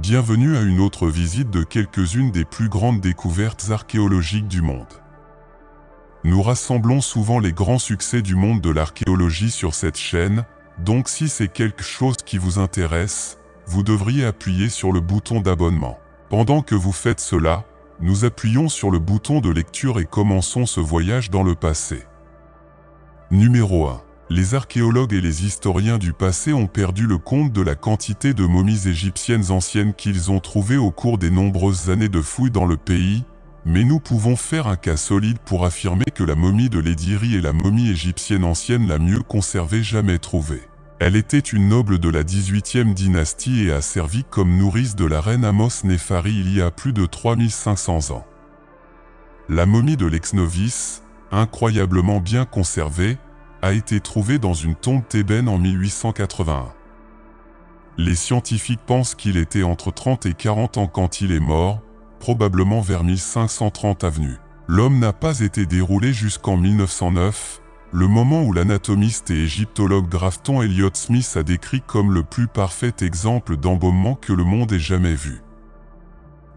Bienvenue à une autre visite de quelques-unes des plus grandes découvertes archéologiques du monde. Nous rassemblons souvent les grands succès du monde de l'archéologie sur cette chaîne, donc si c'est quelque chose qui vous intéresse, vous devriez appuyer sur le bouton d'abonnement. Pendant que vous faites cela, nous appuyons sur le bouton de lecture et commençons ce voyage dans le passé. Numéro 1. Les archéologues et les historiens du passé ont perdu le compte de la quantité de momies égyptiennes anciennes qu'ils ont trouvées au cours des nombreuses années de fouilles dans le pays, mais nous pouvons faire un cas solide pour affirmer que la momie de Lédiri est la momie égyptienne ancienne la mieux conservée jamais trouvée. Elle était une noble de la 18e dynastie et a servi comme nourrice de la reine Amos-Néfari il y a plus de 3500 ans. La momie de l'ex-novice, incroyablement bien conservée, a été trouvée dans une tombe thébaine en 1881. Les scientifiques pensent qu'il était entre 30 et 40 ans quand il est mort, probablement vers 1530 avenue. L'homme n'a pas été déroulé jusqu'en 1909, le moment où l'anatomiste et égyptologue Grafton Elliott Smith a décrit comme le plus parfait exemple d'embaumement que le monde ait jamais vu.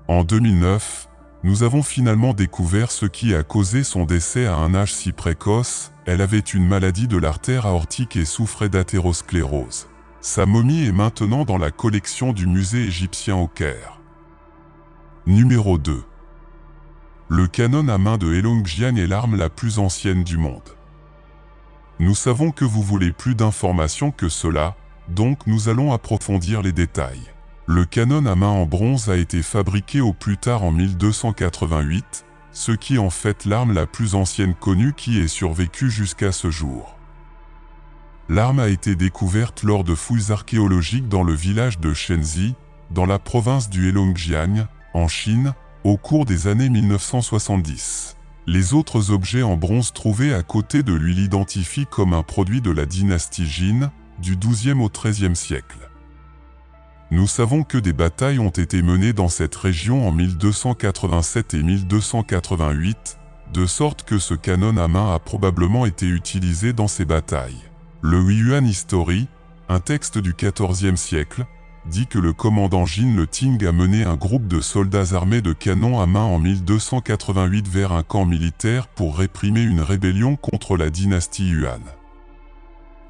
En 2009, nous avons finalement découvert ce qui a causé son décès à un âge si précoce. Elle avait une maladie de l'artère aortique et souffrait d'athérosclérose. Sa momie est maintenant dans la collection du musée égyptien au Caire. Numéro 2. Le canon à main de Heilongjiang est l'arme la plus ancienne du monde. Nous savons que vous voulez plus d'informations que cela, donc nous allons approfondir les détails. Le canon à main en bronze a été fabriqué au plus tard en 1288, ce qui est en fait l'arme la plus ancienne connue qui ait survécu jusqu'à ce jour. L'arme a été découverte lors de fouilles archéologiques dans le village de Shenzi, dans la province du Heilongjiang, en Chine, au cours des années 1970. Les autres objets en bronze trouvés à côté de lui l'identifient comme un produit de la dynastie Jin, du XIIe au XIIIe siècle. Nous savons que des batailles ont été menées dans cette région en 1287 et 1288, de sorte que ce canon à main a probablement été utilisé dans ces batailles. Le Huiyuan History, un texte du XIVe siècle, dit que le commandant Jin le Ting a mené un groupe de soldats armés de canons à main en 1288 vers un camp militaire pour réprimer une rébellion contre la dynastie Yuan.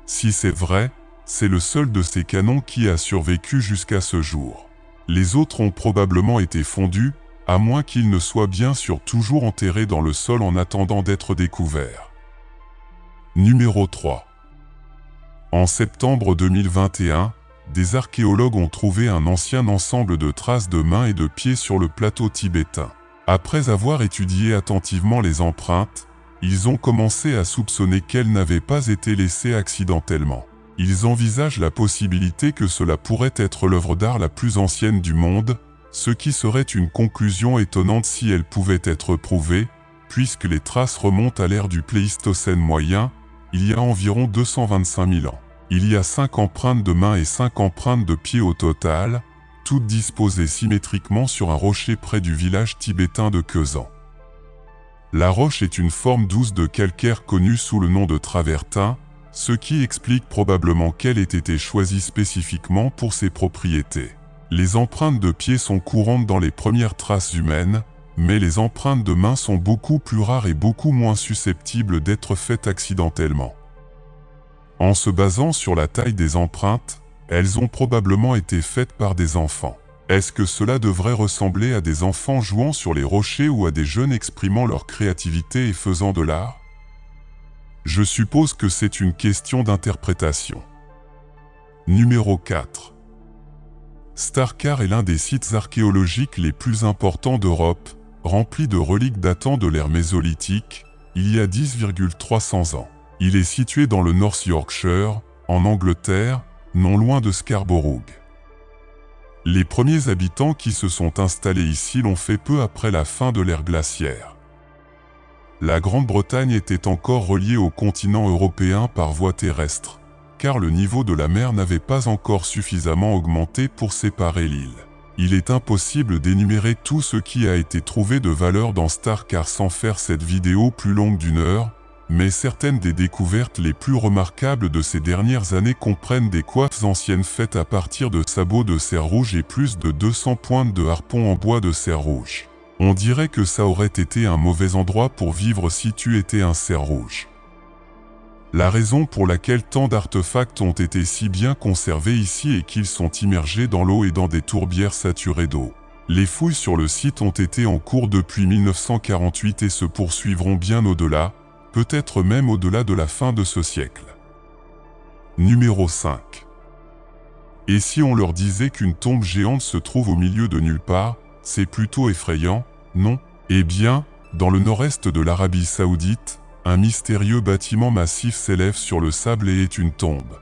Si c'est vrai, c'est le seul de ces canons qui a survécu jusqu'à ce jour. Les autres ont probablement été fondus, à moins qu'ils ne soient bien sûr toujours enterrés dans le sol en attendant d'être découverts. Numéro 3. En septembre 2021, des archéologues ont trouvé un ancien ensemble de traces de mains et de pieds sur le plateau tibétain. Après avoir étudié attentivement les empreintes, ils ont commencé à soupçonner qu'elles n'avaient pas été laissées accidentellement. Ils envisagent la possibilité que cela pourrait être l'œuvre d'art la plus ancienne du monde, ce qui serait une conclusion étonnante si elle pouvait être prouvée, puisque les traces remontent à l'ère du Pléistocène moyen, il y a environ 225 000 ans. Il y a 5 empreintes de mains et 5 empreintes de pieds au total, toutes disposées symétriquement sur un rocher près du village tibétain de Kezan. La roche est une forme douce de calcaire connue sous le nom de travertin, ce qui explique probablement qu'elle ait été choisie spécifiquement pour ses propriétés. Les empreintes de pieds sont courantes dans les premières traces humaines, mais les empreintes de mains sont beaucoup plus rares et beaucoup moins susceptibles d'être faites accidentellement. En se basant sur la taille des empreintes, elles ont probablement été faites par des enfants. Est-ce que cela devrait ressembler à des enfants jouant sur les rochers ou à des jeunes exprimant leur créativité et faisant de l'art ? Je suppose que c'est une question d'interprétation. Numéro 4. Starkar est l'un des sites archéologiques les plus importants d'Europe, rempli de reliques datant de l'ère mésolithique, il y a 10,300 ans. Il est situé dans le North Yorkshire, en Angleterre, non loin de Scarborough. Les premiers habitants qui se sont installés ici l'ont fait peu après la fin de l'ère glaciaire. La Grande-Bretagne était encore reliée au continent européen par voie terrestre, car le niveau de la mer n'avait pas encore suffisamment augmenté pour séparer l'île. Il est impossible d'énumérer tout ce qui a été trouvé de valeur dans Starkar sans faire cette vidéo plus longue d'1 heure, mais certaines des découvertes les plus remarquables de ces dernières années comprennent des coiffes anciennes faites à partir de sabots de cerf rouge et plus de 200 pointes de harpons en bois de cerf rouge. On dirait que ça aurait été un mauvais endroit pour vivre si tu étais un cerf rouge. La raison pour laquelle tant d'artefacts ont été si bien conservés ici est qu'ils sont immergés dans l'eau et dans des tourbières saturées d'eau. Les fouilles sur le site ont été en cours depuis 1948 et se poursuivront bien au-delà, peut-être même au-delà de la fin de ce siècle. Numéro 5. Et si on leur disait qu'une tombe géante se trouve au milieu de nulle part, c'est plutôt effrayant, non? Eh bien, dans le nord-est de l'Arabie Saoudite, un mystérieux bâtiment massif s'élève sur le sable et est une tombe.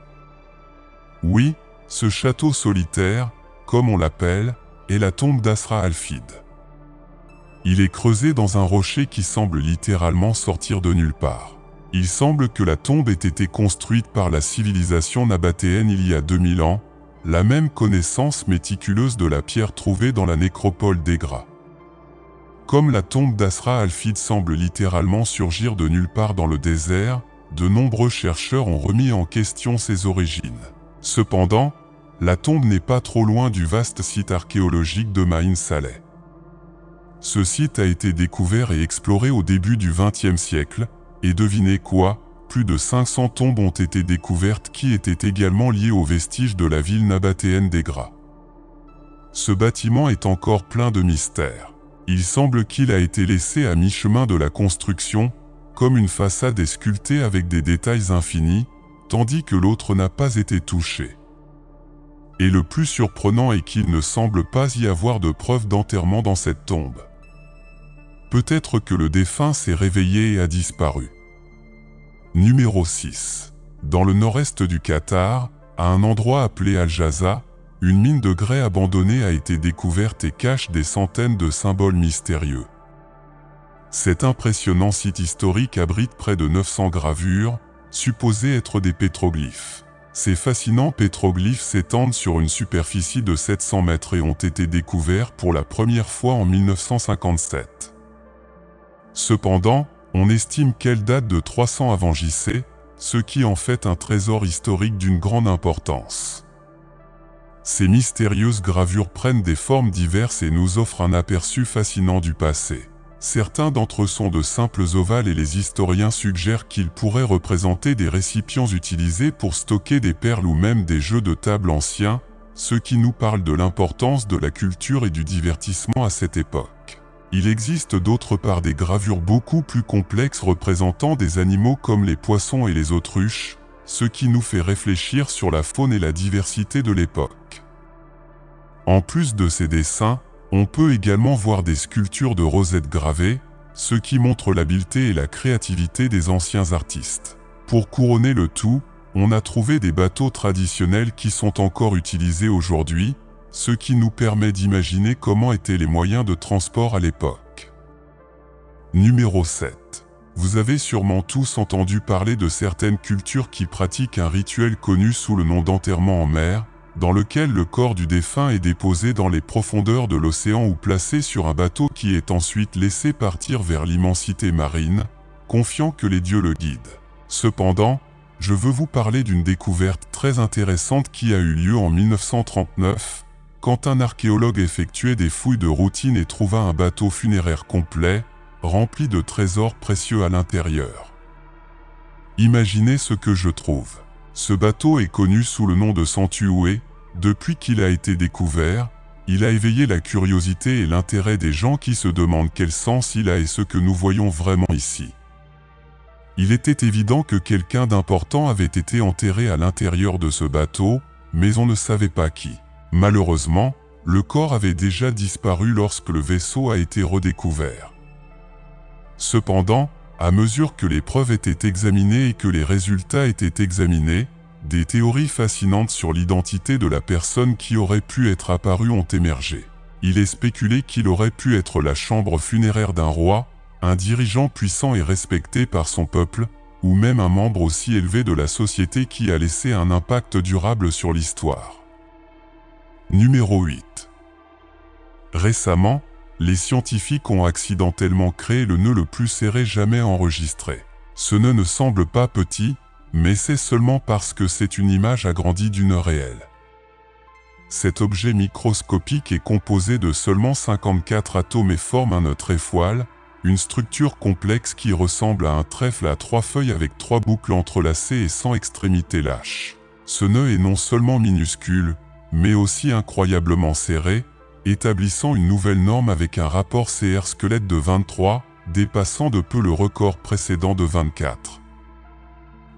Oui, ce château solitaire, comme on l'appelle, est la tombe d'Asra al-Fid. Il est creusé dans un rocher qui semble littéralement sortir de nulle part. Il semble que la tombe ait été construite par la civilisation nabatéenne il y a 2000 ans, la même connaissance méticuleuse de la pierre trouvée dans la nécropole d'Egra. Comme la tombe d'Asra al-Fid semble littéralement surgir de nulle part dans le désert, de nombreux chercheurs ont remis en question ses origines. Cependant, la tombe n'est pas trop loin du vaste site archéologique de Ma'in Saleh. Ce site a été découvert et exploré au début du XXe siècle, et devinez quoi, plus de 500 tombes ont été découvertes qui étaient également liées aux vestiges de la ville nabatéenne d'Egra. Ce bâtiment est encore plein de mystères. Il semble qu'il a été laissé à mi-chemin de la construction, comme une façade est sculptée avec des détails infinis, tandis que l'autre n'a pas été touché. Et le plus surprenant est qu'il ne semble pas y avoir de preuves d'enterrement dans cette tombe. Peut-être que le défunt s'est réveillé et a disparu. Numéro 6. Dans le nord-est du Qatar, à un endroit appelé Al-Jaza, une mine de grès abandonnée a été découverte et cache des centaines de symboles mystérieux. Cet impressionnant site historique abrite près de 900 gravures, supposées être des pétroglyphes. Ces fascinants pétroglyphes s'étendent sur une superficie de 700 mètres et ont été découverts pour la première fois en 1957. Cependant, on estime qu'elle date de 300 avant JC, ce qui en fait un trésor historique d'une grande importance. Ces mystérieuses gravures prennent des formes diverses et nous offrent un aperçu fascinant du passé. Certains d'entre eux sont de simples ovales et les historiens suggèrent qu'ils pourraient représenter des récipients utilisés pour stocker des perles ou même des jeux de table anciens, ce qui nous parle de l'importance de la culture et du divertissement à cette époque. Il existe d'autre part des gravures beaucoup plus complexes représentant des animaux comme les poissons et les autruches, ce qui nous fait réfléchir sur la faune et la diversité de l'époque. En plus de ces dessins, on peut également voir des sculptures de rosettes gravées, ce qui montre l'habileté et la créativité des anciens artistes. Pour couronner le tout, on a trouvé des bateaux traditionnels qui sont encore utilisés aujourd'hui, ce qui nous permet d'imaginer comment étaient les moyens de transport à l'époque. Numéro 7. Vous avez sûrement tous entendu parler de certaines cultures qui pratiquent un rituel connu sous le nom d'enterrement en mer, dans lequel le corps du défunt est déposé dans les profondeurs de l'océan ou placé sur un bateau qui est ensuite laissé partir vers l'immensité marine, confiant que les dieux le guident. Cependant, je veux vous parler d'une découverte très intéressante qui a eu lieu en 1939, quand un archéologue effectuait des fouilles de routine et trouva un bateau funéraire complet, rempli de trésors précieux à l'intérieur. Imaginez ce que je trouve. Ce bateau est connu sous le nom de Santué. Depuis qu'il a été découvert, il a éveillé la curiosité et l'intérêt des gens qui se demandent quel sens il a et ce que nous voyons vraiment ici. Il était évident que quelqu'un d'important avait été enterré à l'intérieur de ce bateau, mais on ne savait pas qui. Malheureusement, le corps avait déjà disparu lorsque le vaisseau a été redécouvert. Cependant, à mesure que les preuves étaient examinées et que les résultats étaient examinés, des théories fascinantes sur l'identité de la personne qui aurait pu être apparue ont émergé. Il est spéculé qu'il aurait pu être la chambre funéraire d'un roi, un dirigeant puissant et respecté par son peuple, ou même un membre aussi élevé de la société qui a laissé un impact durable sur l'histoire. Numéro 8. Récemment, les scientifiques ont accidentellement créé le nœud le plus serré jamais enregistré. Ce nœud ne semble pas petit, mais c'est seulement parce que c'est une image agrandie du nœud réel. Cet objet microscopique est composé de seulement 54 atomes et forme un nœud tréfoile, une structure complexe qui ressemble à un trèfle à 3 feuilles avec 3 boucles entrelacées et sans extrémité lâche. Ce nœud est non seulement minuscule, mais aussi incroyablement serré, établissant une nouvelle norme avec un rapport CR-squelette de 23, dépassant de peu le record précédent de 24.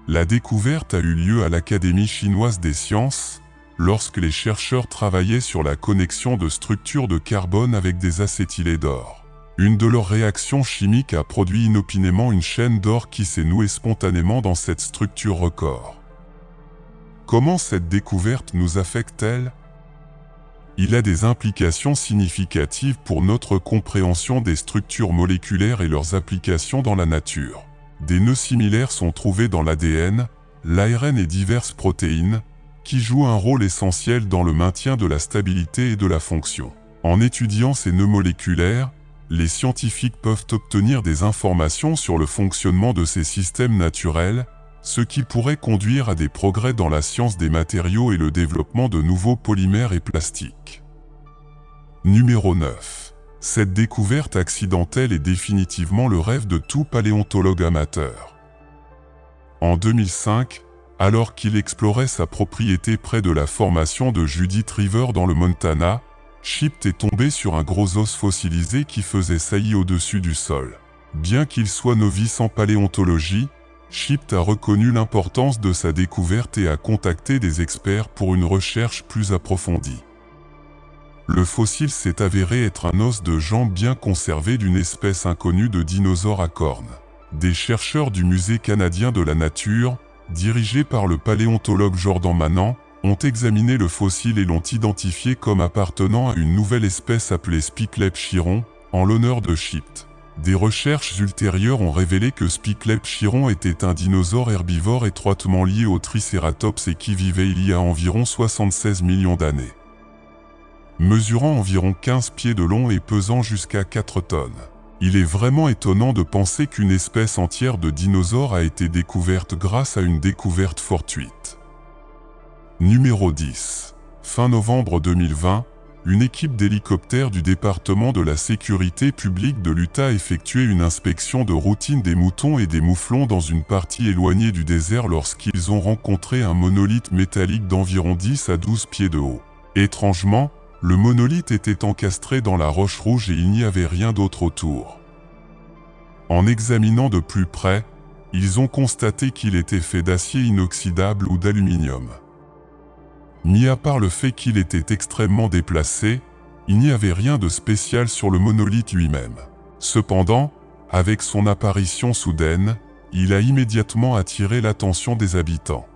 La découverte a eu lieu à l'Académie chinoise des sciences, lorsque les chercheurs travaillaient sur la connexion de structures de carbone avec des acétylés d'or. Une de leurs réactions chimiques a produit inopinément une chaîne d'or qui s'est nouée spontanément dans cette structure record. Comment cette découverte nous affecte-t-elle ? Il a des implications significatives pour notre compréhension des structures moléculaires et leurs applications dans la nature. Des nœuds similaires sont trouvés dans l'ADN, l'ARN et diverses protéines, qui jouent un rôle essentiel dans le maintien de la stabilité et de la fonction. En étudiant ces nœuds moléculaires, les scientifiques peuvent obtenir des informations sur le fonctionnement de ces systèmes naturels, ce qui pourrait conduire à des progrès dans la science des matériaux et le développement de nouveaux polymères et plastiques. Numéro 9. Cette découverte accidentelle est définitivement le rêve de tout paléontologue amateur. En 2005, alors qu'il explorait sa propriété près de la formation de Judith River dans le Montana, Shipt est tombé sur un gros os fossilisé qui faisait saillie au-dessus du sol. Bien qu'il soit novice en paléontologie, Shipt a reconnu l'importance de sa découverte et a contacté des experts pour une recherche plus approfondie. Le fossile s'est avéré être un os de jambe bien conservé d'une espèce inconnue de dinosaure à cornes. Des chercheurs du Musée canadien de la nature, dirigés par le paléontologue Jordan Manant, ont examiné le fossile et l'ont identifié comme appartenant à une nouvelle espèce appelée Spiclep-chiron, en l'honneur de Shipt. Des recherches ultérieures ont révélé que Spiclep-chiron était un dinosaure herbivore étroitement lié au Triceratops et qui vivait il y a environ 76 millions d'années. Mesurant environ 15 pieds de long et pesant jusqu'à 4 tonnes. Il est vraiment étonnant de penser qu'une espèce entière de dinosaures a été découverte grâce à une découverte fortuite. Numéro 10. Fin novembre 2020, une équipe d'hélicoptères du département de la sécurité publique de l'Utah a effectué une inspection de routine des moutons et des mouflons dans une partie éloignée du désert lorsqu'ils ont rencontré un monolithe métallique d'environ 10 à 12 pieds de haut. Étrangement, le monolithe était encastré dans la roche rouge et il n'y avait rien d'autre autour. En examinant de plus près, ils ont constaté qu'il était fait d'acier inoxydable ou d'aluminium. Mis à part le fait qu'il était extrêmement déplacé, il n'y avait rien de spécial sur le monolithe lui-même. Cependant, avec son apparition soudaine, il a immédiatement attiré l'attention des habitants.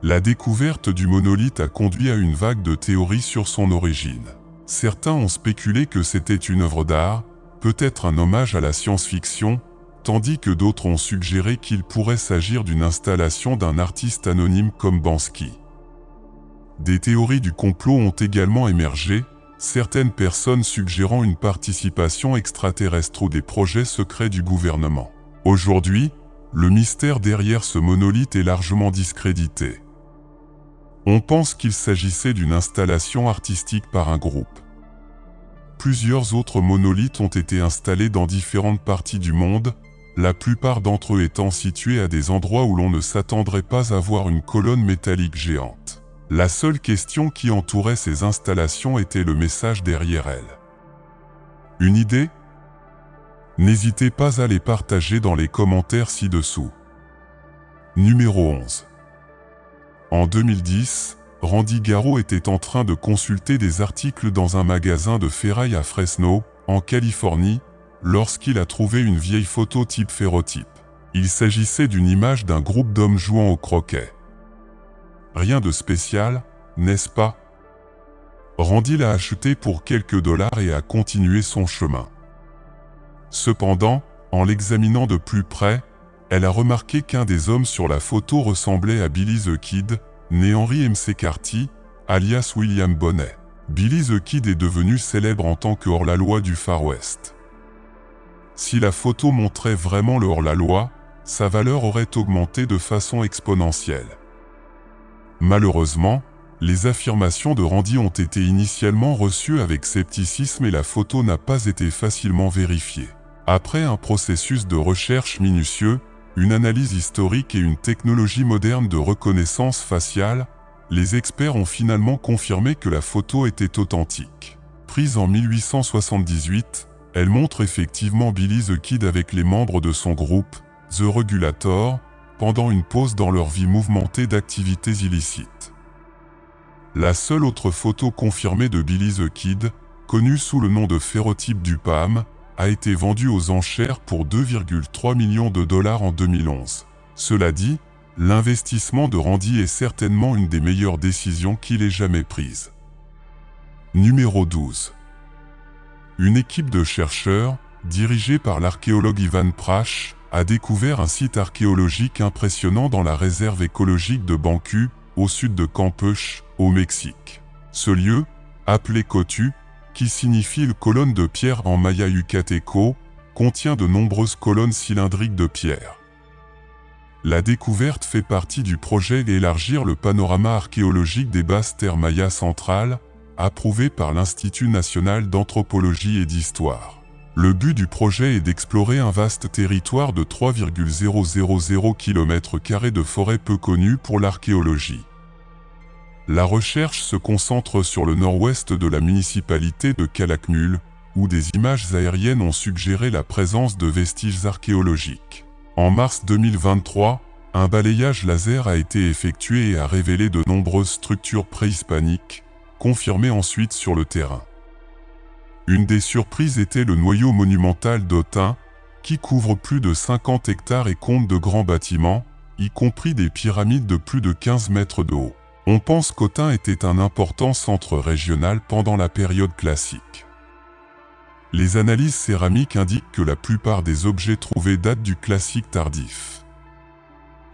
La découverte du monolithe a conduit à une vague de théories sur son origine. Certains ont spéculé que c'était une œuvre d'art, peut-être un hommage à la science-fiction, tandis que d'autres ont suggéré qu'il pourrait s'agir d'une installation d'un artiste anonyme comme Banksy. Des théories du complot ont également émergé, certaines personnes suggérant une participation extraterrestre ou des projets secrets du gouvernement. Aujourd'hui, le mystère derrière ce monolithe est largement discrédité. On pense qu'il s'agissait d'une installation artistique par un groupe. Plusieurs autres monolithes ont été installés dans différentes parties du monde, la plupart d'entre eux étant situés à des endroits où l'on ne s'attendrait pas à voir une colonne métallique géante. La seule question qui entourait ces installations était le message derrière elles. Une idée ? N'hésitez pas à les partager dans les commentaires ci-dessous. Numéro 11. En 2010, Randy Garreau était en train de consulter des articles dans un magasin de ferraille à Fresno, en Californie, lorsqu'il a trouvé une vieille photo type ferrotype. Il s'agissait d'une image d'un groupe d'hommes jouant au croquet. Rien de spécial, n'est-ce pas? Randy l'a acheté pour quelques dollars et a continué son chemin. Cependant, en l'examinant de plus près, elle a remarqué qu'un des hommes sur la photo ressemblait à Billy the Kid, né Henry McCarthy, alias William Bonnet. Billy the Kid est devenu célèbre en tant que hors-la-loi du Far West. Si la photo montrait vraiment le hors-la-loi, sa valeur aurait augmenté de façon exponentielle. Malheureusement, les affirmations de Randi ont été initialement reçues avec scepticisme et la photo n'a pas été facilement vérifiée. Après un processus de recherche minutieux, une analyse historique et une technologie moderne de reconnaissance faciale, les experts ont finalement confirmé que la photo était authentique. Prise en 1878, elle montre effectivement Billy the Kid avec les membres de son groupe, The Regulator, pendant une pause dans leur vie mouvementée d'activités illicites. La seule autre photo confirmée de Billy the Kid, connue sous le nom de phérotype du PAM, a été vendue aux enchères pour 2,3 millions de dollars en 2011. Cela dit, l'investissement de Randi est certainement une des meilleures décisions qu'il ait jamais prises. Numéro 12. Une équipe de chercheurs, dirigée par l'archéologue Ivan Prache, a découvert un site archéologique impressionnant dans la réserve écologique de Bancu, au sud de Campeche, au Mexique. Ce lieu, appelé Cotu, qui signifie le colonne de pierre en maya yucateco, contient de nombreuses colonnes cylindriques de pierre. La découverte fait partie du projet d'élargir le panorama archéologique des basses terres mayas centrales, approuvé par l'Institut national d'anthropologie et d'histoire. Le but du projet est d'explorer un vaste territoire de 3,000 km² de forêt peu connue pour l'archéologie. La recherche se concentre sur le nord-ouest de la municipalité de Calakmul, où des images aériennes ont suggéré la présence de vestiges archéologiques. En mars 2023, un balayage laser a été effectué et a révélé de nombreuses structures préhispaniques, confirmées ensuite sur le terrain. Une des surprises était le noyau monumental d'Autun, qui couvre plus de 50 hectares et compte de grands bâtiments, y compris des pyramides de plus de 15 mètres de haut. On pense qu'Autun était un important centre régional pendant la période classique. Les analyses céramiques indiquent que la plupart des objets trouvés datent du classique tardif.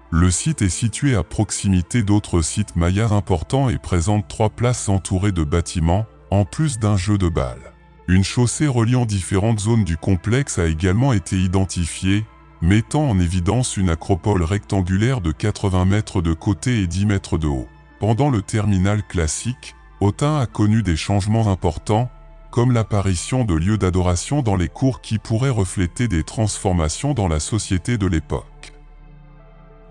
Le site est situé à proximité d'autres sites mayas importants et présente 3 places entourées de bâtiments, en plus d'un jeu de balles. Une chaussée reliant différentes zones du complexe a également été identifiée, mettant en évidence une acropole rectangulaire de 80 mètres de côté et 10 mètres de haut. Pendant le terminal classique, Autun a connu des changements importants, comme l'apparition de lieux d'adoration dans les cours qui pourraient refléter des transformations dans la société de l'époque.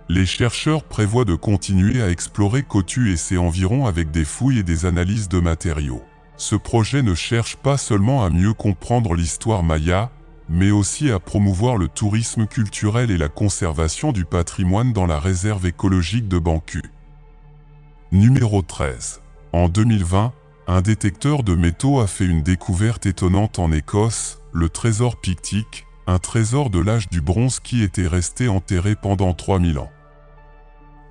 Les chercheurs prévoient de continuer à explorer Cotu et ses environs avec des fouilles et des analyses de matériaux. Ce projet ne cherche pas seulement à mieux comprendre l'histoire maya, mais aussi à promouvoir le tourisme culturel et la conservation du patrimoine dans la réserve écologique de Bancu. Numéro 13. En 2020, un détecteur de métaux a fait une découverte étonnante en Écosse, le trésor Pictique, un trésor de l'âge du bronze qui était resté enterré pendant 3000 ans.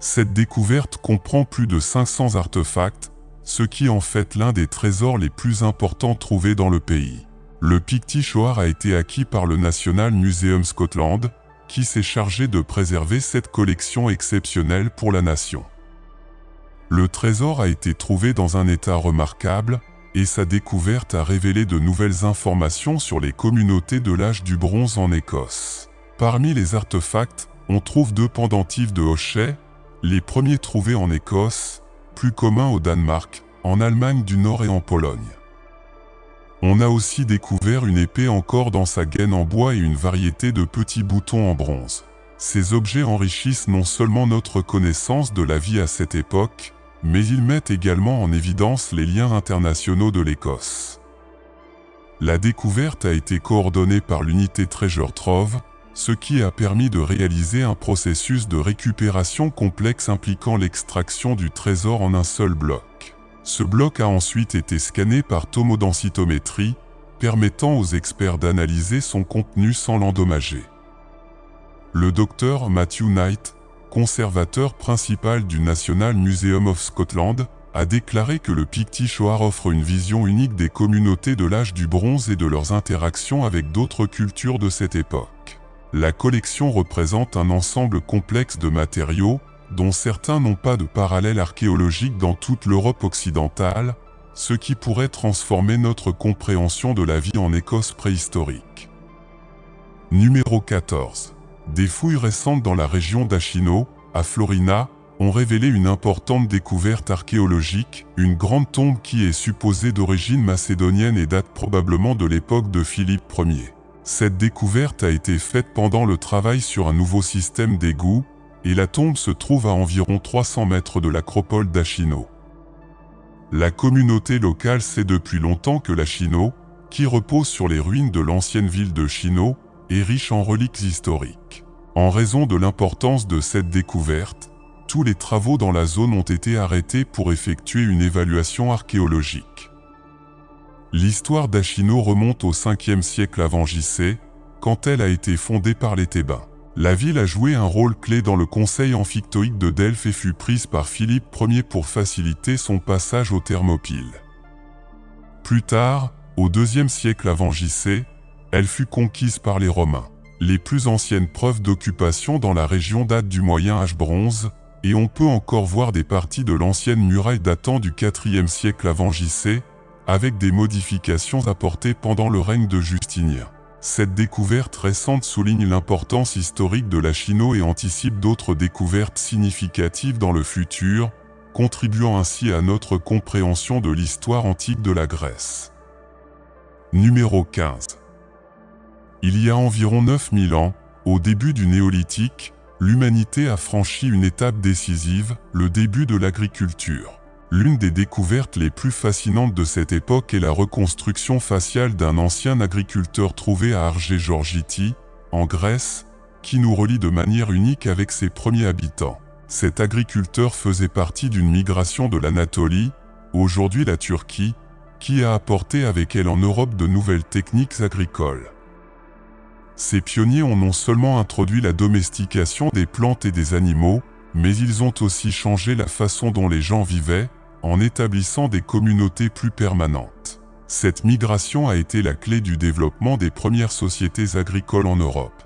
Cette découverte comprend plus de 500 artefacts, ce qui en fait l'un des trésors les plus importants trouvés dans le pays. Le Pictish Oar a été acquis par le National Museum Scotland, qui s'est chargé de préserver cette collection exceptionnelle pour la nation. Le trésor a été trouvé dans un état remarquable, et sa découverte a révélé de nouvelles informations sur les communautés de l'âge du bronze en Écosse. Parmi les artefacts, on trouve 2 pendentifs de hochet, les premiers trouvés en Écosse, plus communs au Danemark, en Allemagne du Nord et en Pologne. On a aussi découvert une épée encore dans sa gaine en bois et une variété de petits boutons en bronze. Ces objets enrichissent non seulement notre connaissance de la vie à cette époque, mais ils mettent également en évidence les liens internationaux de l'Écosse. La découverte a été coordonnée par l'unité Treasure Trove, ce qui a permis de réaliser un processus de récupération complexe impliquant l'extraction du trésor en un seul bloc. Ce bloc a ensuite été scanné par tomodensitométrie, permettant aux experts d'analyser son contenu sans l'endommager. Le docteur Matthew Knight, conservateur principal du National Museum of Scotland, a déclaré que le Pictish Oar offre une vision unique des communautés de l'âge du bronze et de leurs interactions avec d'autres cultures de cette époque. La collection représente un ensemble complexe de matériaux, dont certains n'ont pas de parallèle archéologique dans toute l'Europe occidentale, ce qui pourrait transformer notre compréhension de la vie en Écosse préhistorique. Numéro 14. Des fouilles récentes dans la région d'Achino, à Florina, ont révélé une importante découverte archéologique, une grande tombe qui est supposée d'origine macédonienne et date probablement de l'époque de Philippe Ier. Cette découverte a été faite pendant le travail sur un nouveau système d'égouts, et la tombe se trouve à environ 300 mètres de l'acropole d'Achino. La communauté locale sait depuis longtemps que l'Achino, qui repose sur les ruines de l'ancienne ville de Chino, est riche en reliques historiques. En raison de l'importance de cette découverte, tous les travaux dans la zone ont été arrêtés pour effectuer une évaluation archéologique. L'histoire d'Achino remonte au 5e siècle avant J.C., quand elle a été fondée par les Thébains. La ville a joué un rôle clé dans le conseil amphictéoïque de Delphes et fut prise par Philippe Ier pour faciliter son passage aux Thermopyles. Plus tard, au 2e siècle avant J.C., elle fut conquise par les Romains. Les plus anciennes preuves d'occupation dans la région datent du Moyen Âge bronze, et on peut encore voir des parties de l'ancienne muraille datant du 4e siècle avant J.C., avec des modifications apportées pendant le règne de Justinien. Cette découverte récente souligne l'importance historique de l'Achino et anticipe d'autres découvertes significatives dans le futur, contribuant ainsi à notre compréhension de l'histoire antique de la Grèce. Numéro 15. Il y a environ 9000 ans, au début du Néolithique, l'humanité a franchi une étape décisive, le début de l'agriculture. L'une des découvertes les plus fascinantes de cette époque est la reconstruction faciale d'un ancien agriculteur trouvé à Argé-Georgiti, en Grèce, qui nous relie de manière unique avec ses premiers habitants. Cet agriculteur faisait partie d'une migration de l'Anatolie, aujourd'hui la Turquie, qui a apporté avec elle en Europe de nouvelles techniques agricoles. Ces pionniers ont non seulement introduit la domestication des plantes et des animaux, mais ils ont aussi changé la façon dont les gens vivaient, en établissant des communautés plus permanentes. Cette migration a été la clé du développement des premières sociétés agricoles en Europe.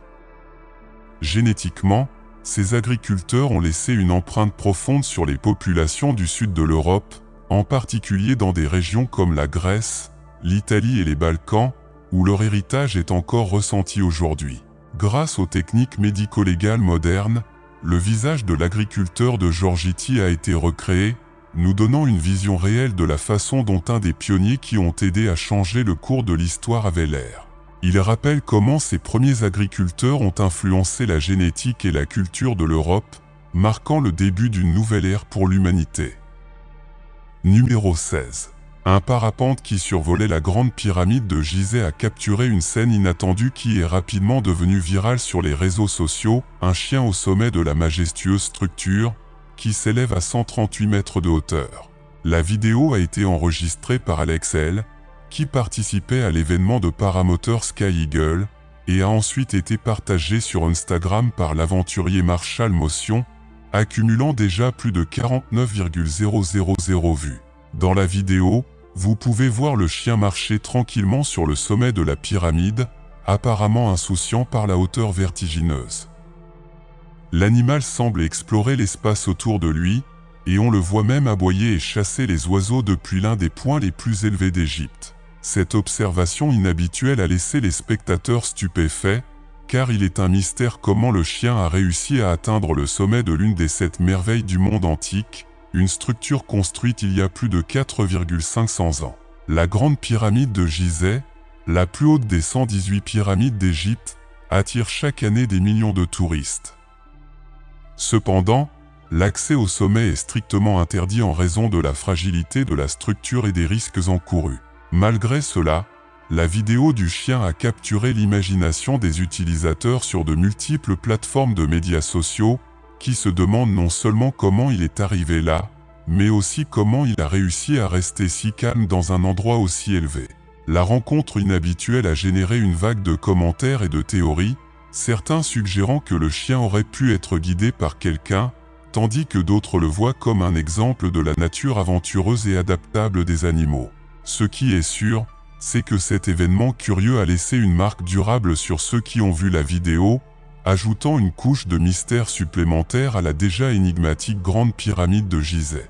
Génétiquement, ces agriculteurs ont laissé une empreinte profonde sur les populations du sud de l'Europe, en particulier dans des régions comme la Grèce, l'Italie et les Balkans, où leur héritage est encore ressenti aujourd'hui. Grâce aux techniques médico-légales modernes, le visage de l'agriculteur de Georgiti a été recréé, nous donnant une vision réelle de la façon dont un des pionniers qui ont aidé à changer le cours de l'histoire avait l'air. Il rappelle comment ces premiers agriculteurs ont influencé la génétique et la culture de l'Europe, marquant le début d'une nouvelle ère pour l'humanité. Numéro 16. Un parapente qui survolait la grande pyramide de Gizeh a capturé une scène inattendue qui est rapidement devenue virale sur les réseaux sociaux, un chien au sommet de la majestueuse structure, qui s'élève à 138 mètres de hauteur. La vidéo a été enregistrée par Alex L, qui participait à l'événement de paramoteur Sky Eagle, et a ensuite été partagée sur Instagram par l'aventurier Marshall Motion, accumulant déjà plus de 49,000 vues. Dans la vidéo, vous pouvez voir le chien marcher tranquillement sur le sommet de la pyramide, apparemment insouciant par la hauteur vertigineuse. L'animal semble explorer l'espace autour de lui, et on le voit même aboyer et chasser les oiseaux depuis l'un des points les plus élevés d'Égypte. Cette observation inhabituelle a laissé les spectateurs stupéfaits, car il est un mystère comment le chien a réussi à atteindre le sommet de l'une des 7 merveilles du monde antique, une structure construite il y a plus de 4,500 ans. La grande pyramide de Gizeh, la plus haute des 118 pyramides d'Égypte, attire chaque année des millions de touristes. Cependant, l'accès au sommet est strictement interdit en raison de la fragilité de la structure et des risques encourus. Malgré cela, la vidéo du chien a capturé l'imagination des utilisateurs sur de multiples plateformes de médias sociaux, qui se demandent non seulement comment il est arrivé là, mais aussi comment il a réussi à rester si calme dans un endroit aussi élevé. La rencontre inhabituelle a généré une vague de commentaires et de théories, certains suggérant que le chien aurait pu être guidé par quelqu'un, tandis que d'autres le voient comme un exemple de la nature aventureuse et adaptable des animaux. Ce qui est sûr, c'est que cet événement curieux a laissé une marque durable sur ceux qui ont vu la vidéo, ajoutant une couche de mystère supplémentaire à la déjà énigmatique grande pyramide de Gizeh.